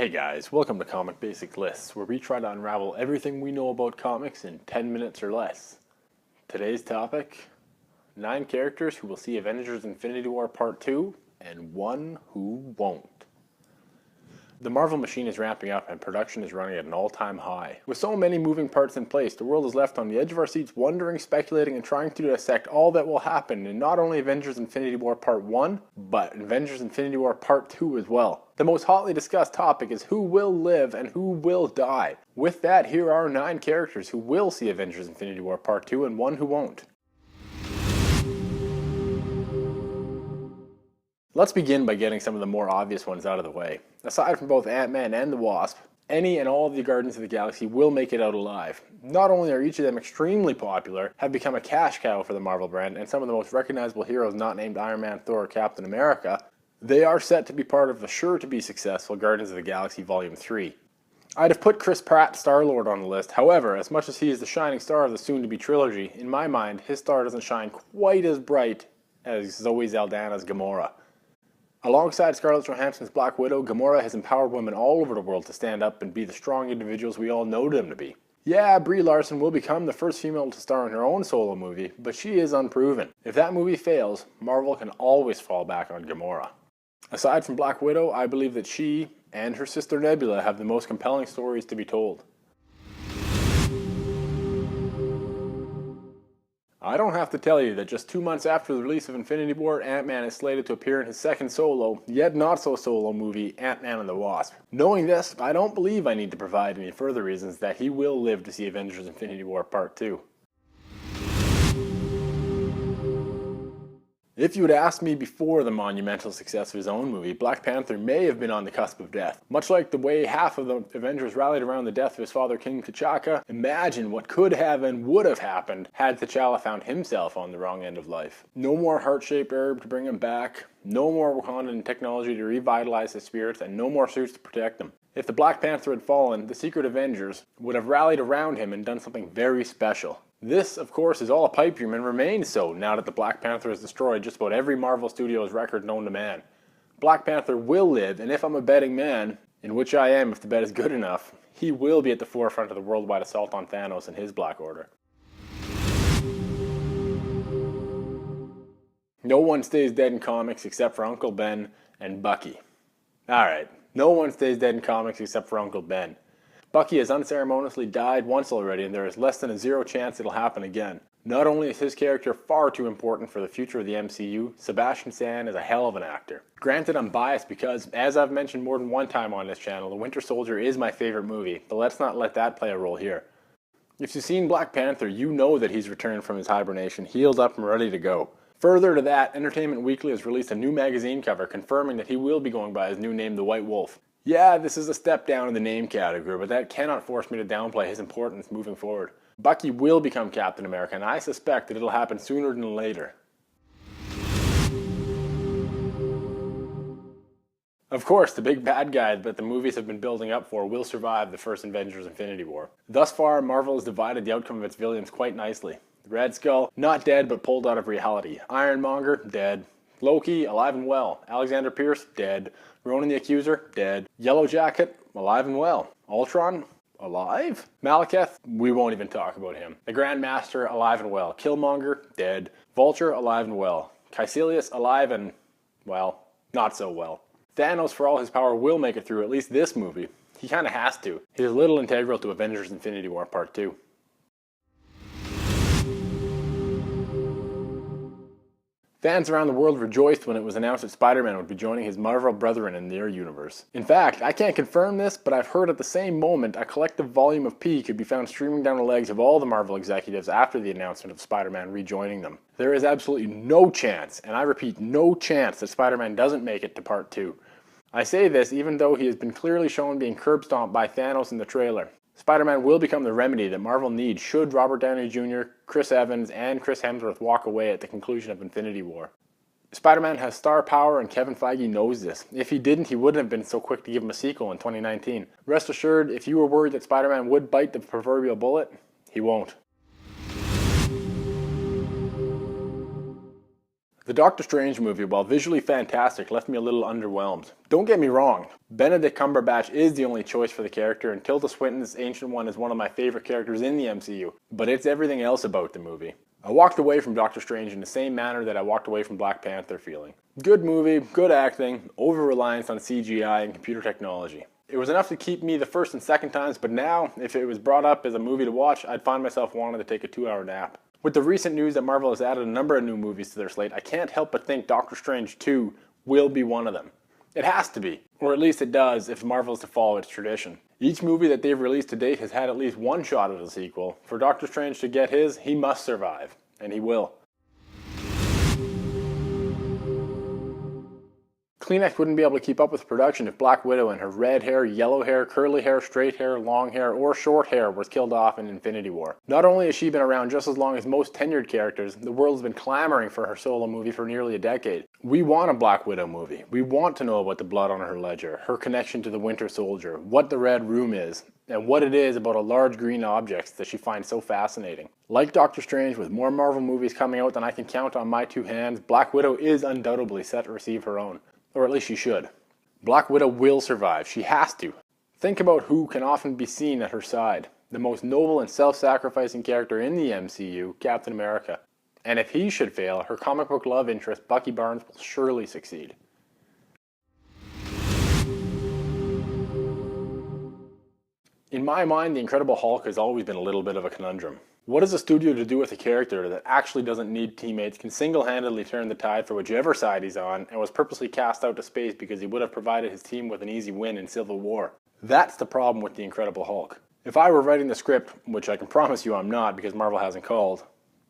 Hey guys, welcome to Comic Basic Lists, where we try to unravel everything we know about comics in 10 minutes or less. Today's topic, 9 characters who will see Avengers Infinity War Part 2, and 1 who won't. The Marvel machine is ramping up and production is running at an all-time high. With so many moving parts in place, the world is left on the edge of our seats wondering, speculating, and trying to dissect all that will happen in not only Avengers Infinity War Part 1, but Avengers Infinity War Part 2 as well. The most hotly discussed topic is who will live and who will die. With that, here are 9 characters who will see Avengers Infinity War Part 2 and 1 who won't. Let's begin by getting some of the more obvious ones out of the way. Aside from both AntMan and the Wasp, any and all of the Guardians of the Galaxy will make it out alive. Not only are each of them extremely popular, have become a cash cow for the Marvel brand, and some of the most recognizable heroes not named Iron Man, Thor, or Captain America, they are set to be part of the sure-to-be successful Guardians of the Galaxy Volume 3. I'd have put Chris Pratt Star-Lord on the list, however, as much as he is the shining star of the soon-to-be trilogy, in my mind, his star doesn't shine quite as bright as Zoe Saldana's Gamora. Alongside Scarlett Johansson's Black Widow, Gamora has empowered women all over the world to stand up and be the strong individuals we all know them to be. Yeah, Brie Larson will become the first female to star in her own solo movie, but she is unproven. If that movie fails, Marvel can always fall back on Gamora. Aside from Black Widow, I believe that she and her sister Nebula have the most compelling stories to be told. I don't have to tell you that just 2 months after the release of Infinity War, Ant-Man is slated to appear in his second solo, yet not so solo movie, Ant-Man and the Wasp. Knowing this, I don't believe I need to provide any further reasons that he will live to see Avengers Infinity War Part 2. If you had asked me before the monumental success of his own movie, Black Panther may have been on the cusp of death. Much like the way half of the Avengers rallied around the death of his father King T'Chaka, imagine what could have and would have happened had T'Challa found himself on the wrong end of life. No more heart-shaped herb to bring him back, no more Wakandan technology to revitalize his spirits, and no more suits to protect him. If the Black Panther had fallen, the secret Avengers would have rallied around him and done something very special. This, of course, is all a pipe dream and remains so now that the Black Panther has destroyed just about every Marvel Studios record known to man. Black Panther will live, and if I'm a betting man, in which I am if the bet is good enough, he will be at the forefront of the worldwide assault on Thanos and his Black Order. No one stays dead in comics except for Uncle Ben and Bucky. Alright, no one stays dead in comics except for Uncle Ben. Bucky has unceremoniously died once already, and there is less than a 0 chance it'll happen again. Not only is his character far too important for the future of the MCU, Sebastian Stan is a hell of an actor. Granted, I'm biased because, as I've mentioned more than one time on this channel, The Winter Soldier is my favorite movie, but let's not let that play a role here. If you've seen Black Panther, you know that he's returned from his hibernation, healed up and ready to go. Further to that, Entertainment Weekly has released a new magazine cover confirming that he will be going by his new name, The White Wolf. Yeah, this is a step down in the name category, but that cannot force me to downplay his importance moving forward. Bucky will become Captain America, and I suspect that it'll happen sooner than later. Of course, the big bad guy that the movies have been building up for will survive the first Avengers Infinity War. Thus far, Marvel has divided the outcome of its villains quite nicely. Red Skull, not dead but pulled out of reality. Ironmonger, dead. Loki, alive and well. Alexander Pierce, dead. Ronan the Accuser, dead. Yellow Jacket, alive and well. Ultron, alive? Malekith, we won't even talk about him. The Grand Master, alive and well. Killmonger, dead. Vulture, alive and well. Caecilius, alive and, well, not so well. Thanos, for all his power, will make it through at least this movie. He kinda has to. He's a little integral to Avengers Infinity War Part 2. Fans around the world rejoiced when it was announced that Spider-Man would be joining his Marvel brethren in their universe. In fact, I can't confirm this, but I've heard at the same moment a collective volume of pee could be found streaming down the legs of all the Marvel executives after the announcement of Spider-Man rejoining them. There is absolutely no chance, and I repeat, no chance that Spider-Man doesn't make it to Part 2. I say this even though he has been clearly shown being curb stomped by Thanos in the trailer. Spider-Man will become the remedy that Marvel needs should Robert Downey Jr., Chris Evans, and Chris Hemsworth walk away at the conclusion of Infinity War. Spider-Man has star power and Kevin Feige knows this. If he didn't, he wouldn't have been so quick to give him a sequel in 2019. Rest assured, if you were worried that Spider-Man would bite the proverbial bullet, he won't. The Doctor Strange movie, while visually fantastic, left me a little underwhelmed. Don't get me wrong, Benedict Cumberbatch is the only choice for the character, and Tilda Swinton's Ancient One is one of my favorite characters in the MCU, but it's everything else about the movie. I walked away from Doctor Strange in the same manner that I walked away from Black Panther feeling. Good movie, good acting, over-reliance on CGI and computer technology. It was enough to keep me the first and second times, but now, if it was brought up as a movie to watch, I'd find myself wanting to take a 2-hour nap. With the recent news that Marvel has added a number of new movies to their slate, I can't help but think Doctor Strange 2 will be one of them. It has to be, or at least it does if Marvel is to follow its tradition. Each movie that they've released to date has had at least one shot at a sequel. For Doctor Strange to get his, he must survive, and he will. Kleenex wouldn't be able to keep up with production if Black Widow and her red hair, yellow hair, curly hair, straight hair, long hair, or short hair was killed off in Infinity War. Not only has she been around just as long as most tenured characters, the world has been clamoring for her solo movie for nearly a decade. We want a Black Widow movie. We want to know about the blood on her ledger, her connection to the Winter Soldier, what the Red Room is, and what it is about a large green objects that she finds so fascinating. Like Doctor Strange, with more Marvel movies coming out than I can count on my two hands, Black Widow is undoubtedly set to receive her own. Or at least she should. Black Widow will survive. She has to. Think about who can often be seen at her side. The most noble and self-sacrificing character in the MCU, Captain America. And if he should fail, her comic book love interest, Bucky Barnes, will surely succeed. In my mind, the Incredible Hulk has always been a little bit of a conundrum. What is a studio to do with a character that actually doesn't need teammates, can single-handedly turn the tide for whichever side he's on, and was purposely cast out to space because he would have provided his team with an easy win in Civil War? That's the problem with the Incredible Hulk. If I were writing the script, which I can promise you I'm not because Marvel hasn't called,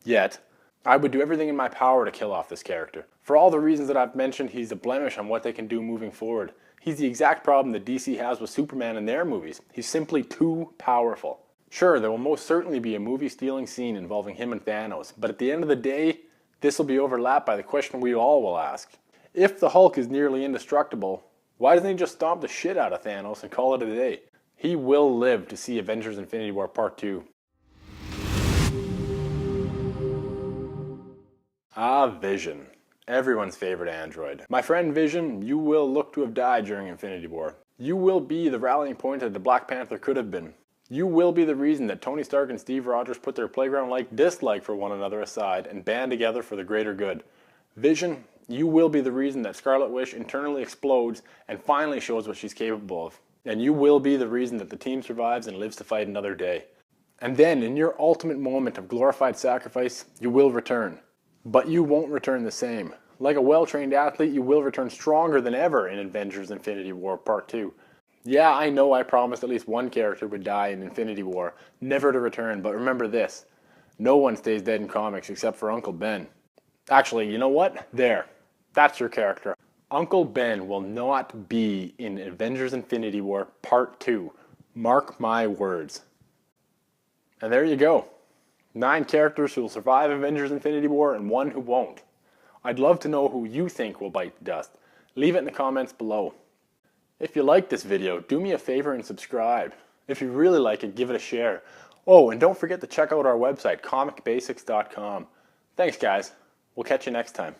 yet, I would do everything in my power to kill off this character. For all the reasons that I've mentioned, he's a blemish on what they can do moving forward. He's the exact problem that DC has with Superman in their movies. He's simply too powerful. Sure, there will most certainly be a movie-stealing scene involving him and Thanos, but at the end of the day, this will be overlapped by the question we all will ask. If the Hulk is nearly indestructible, why doesn't he just stomp the shit out of Thanos and call it a day? He will live to see Avengers Infinity War Part 2. Vision. Everyone's favorite android. My friend Vision, you will look to have died during Infinity War. You will be the rallying point that the Black Panther could have been. You will be the reason that Tony Stark and Steve Rogers put their playground-like dislike for one another aside and band together for the greater good. Vision, you will be the reason that Scarlet Witch internally explodes and finally shows what she's capable of. And you will be the reason that the team survives and lives to fight another day. And then, in your ultimate moment of glorified sacrifice, you will return. But you won't return the same. Like a well-trained athlete, you will return stronger than ever in Avengers Infinity War Part 2. Yeah, I know I promised at least one character would die in Infinity War, never to return, but remember this. No one stays dead in comics except for Uncle Ben. Actually, you know what? There. That's your character. Uncle Ben will not be in Avengers Infinity War Part 2. Mark my words. And there you go. 9 characters who will survive Avengers Infinity War and 1 who won't. I'd love to know who you think will bite the dust. Leave it in the comments below. If you like this video, do me a favor and subscribe. If you really like it, give it a share. Oh, and don't forget to check out our website, comicbasics.com. Thanks guys. We'll catch you next time.